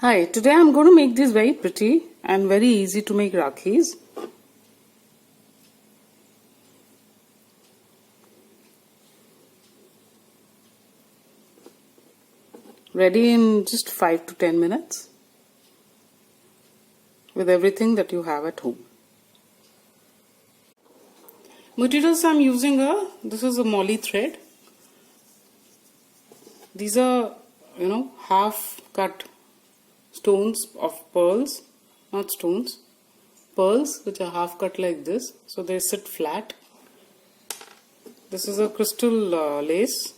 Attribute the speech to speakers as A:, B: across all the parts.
A: Hi, today I'm going to make these very pretty and very easy to make Rakhis. Ready in just 5 to 10 minutes with everything that you have at home. Materials I'm using this is a Moli thread. These are, half cut stones of pearls, not stones, pearls which are half cut like this, so they sit flat. This is a crystal lace.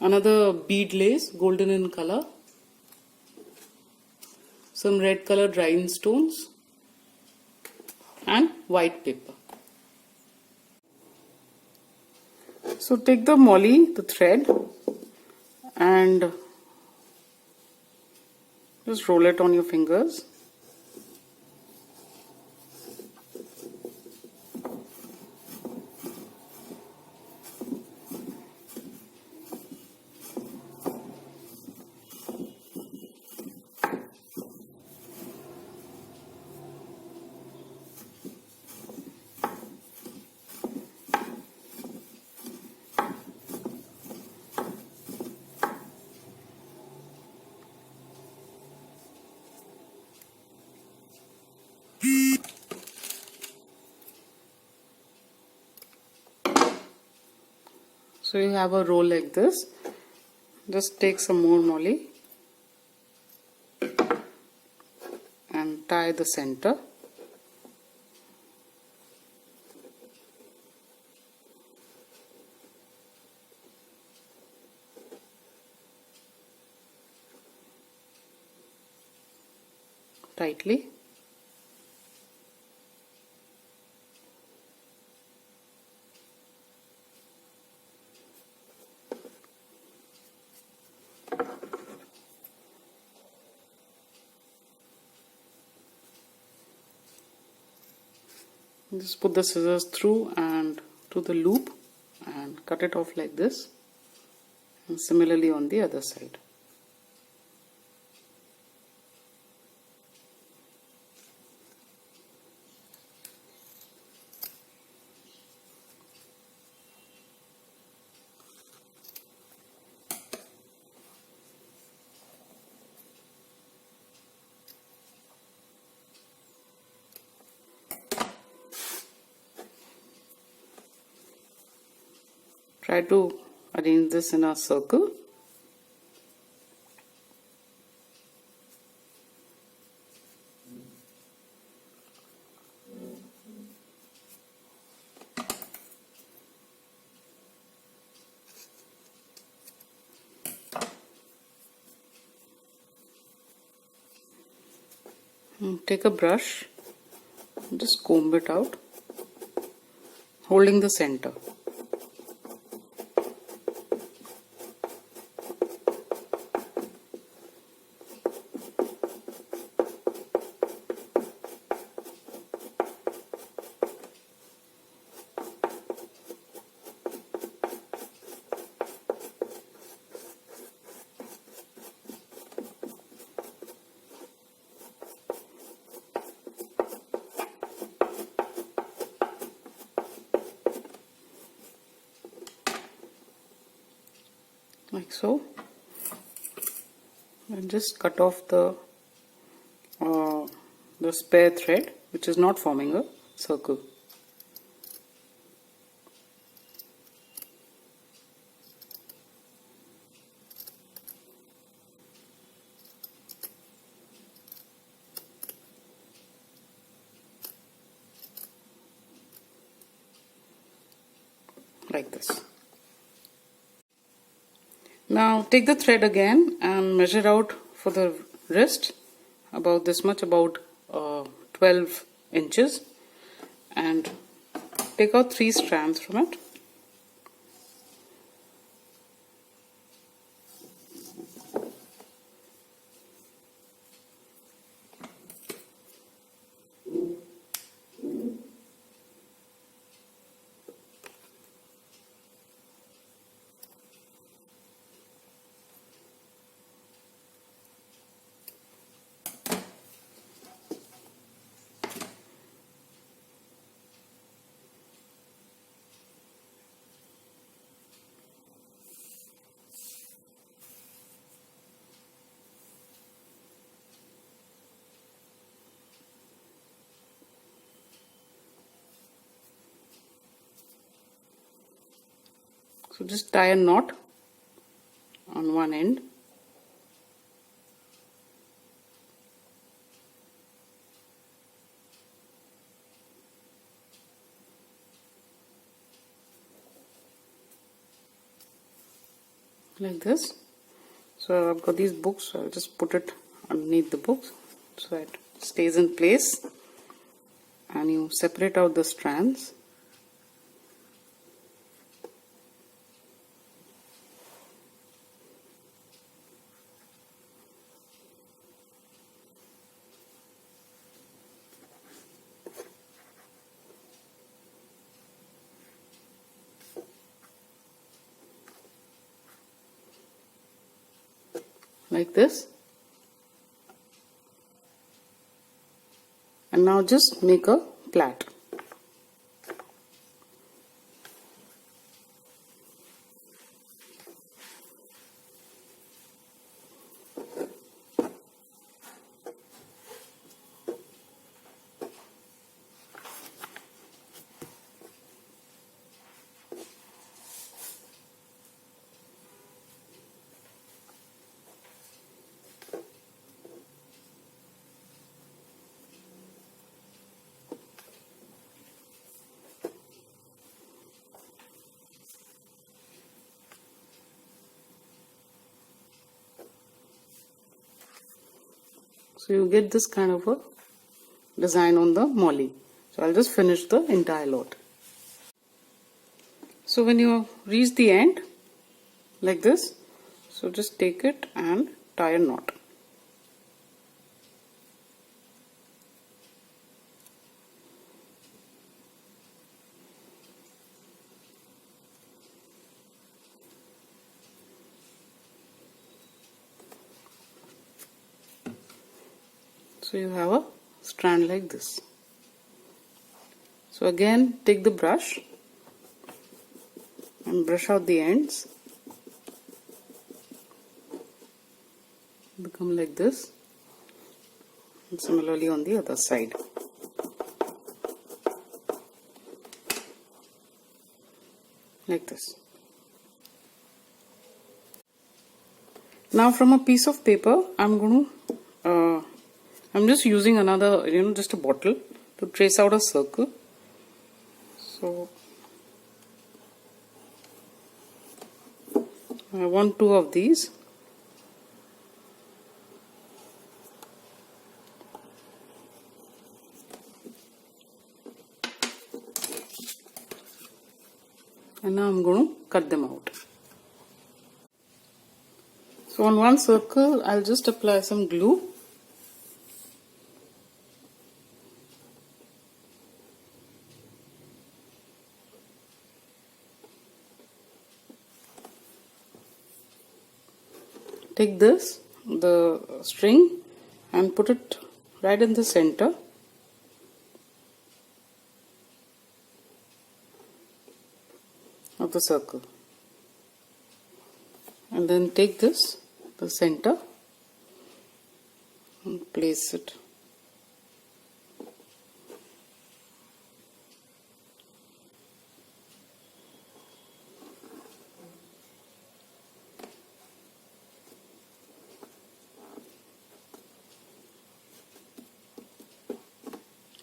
A: Another bead lace, golden in color. Some red colored rhinestones and white paper. So take the Moli, the thread, and just roll it on your fingers. So you have a roll like this. Just take some more Moli and tie the center. Tightly. Just put the scissors through and to the loop and cut it off like this, and similarly on the other side. Try to arrange this in a circle. Take a brush, just comb it out, holding the center. Like so, and just cut off the spare thread which is not forming a circle. Like this. Now take the thread again and measure out for the wrist about this much, about 12 inches, and take out 3 strands from it. So just tie a knot on one end. Like this. So I've got these books, so I'll just put it underneath the books so that it stays in place, and you separate out the strands. Like this. And now just make a plait. So you get this kind of a design on the Moli. So I'll just finish the entire lot. So when you reach the end, like this, so just take it and tie a knot. So you have a strand like this. So again, take the brush and brush out the ends. Become like this, and similarly on the other side. Like this. Now from a piece of paper, I'm just using another, just a bottle to trace out a circle. So I want 2 of these. And now I'm going to cut them out. So on one circle, I'll just apply some glue. Take this, the string, and put it right in the center. Of the circle. And then take this, the center, and place it.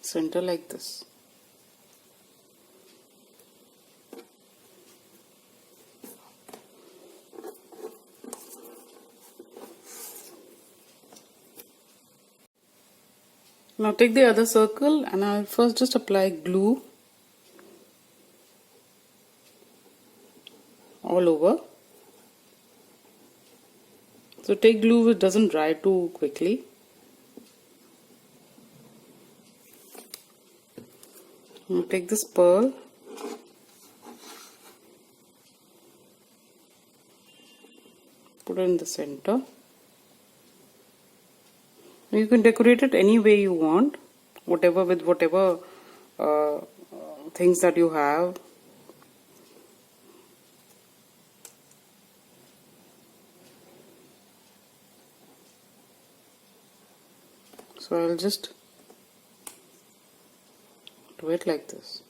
A: Center like this. Now take the other circle, and I'll first just apply glue all over. So take glue which doesn't dry too quickly. Now take this pearl, put it in the center. You can decorate it any way you want, whatever things that you have. So I'll just do it like this.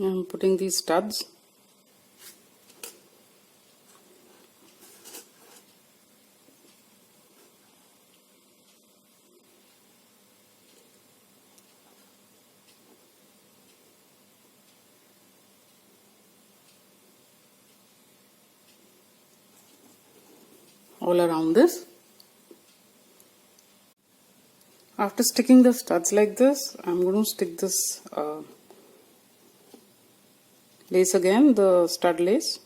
A: I'm putting these studs. All around this. After sticking the studs like this, I'm going to stick this lace again, the stud lace.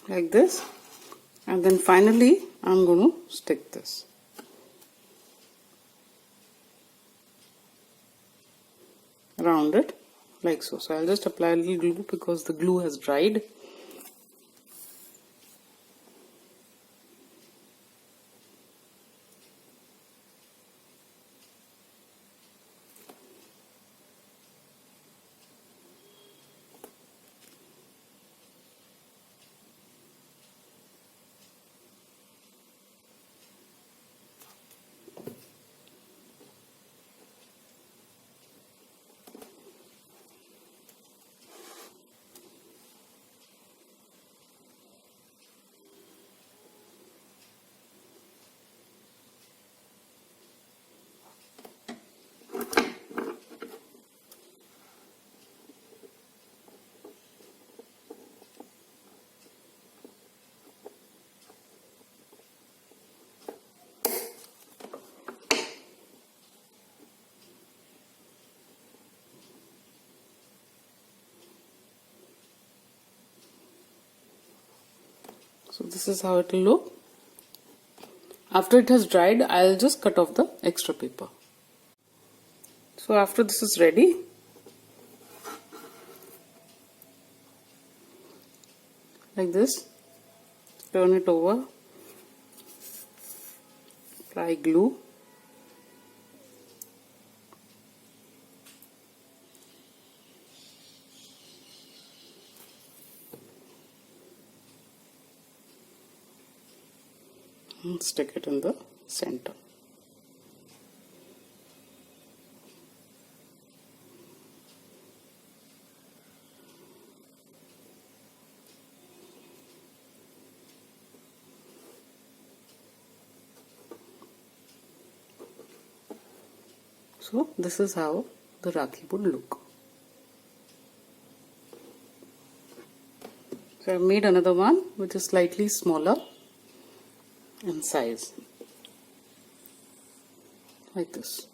A: Like this, and then finally I'm going to stick this. Around it like so. So I'll just apply a little glue because the glue has dried. So this is how it will look. After it has dried, I'll just cut off the extra paper. So after this is ready, like this, turn it over, apply glue, and stick it in the center. So this is how the Rakhi would look. So I've made another one which is slightly smaller in size, like this.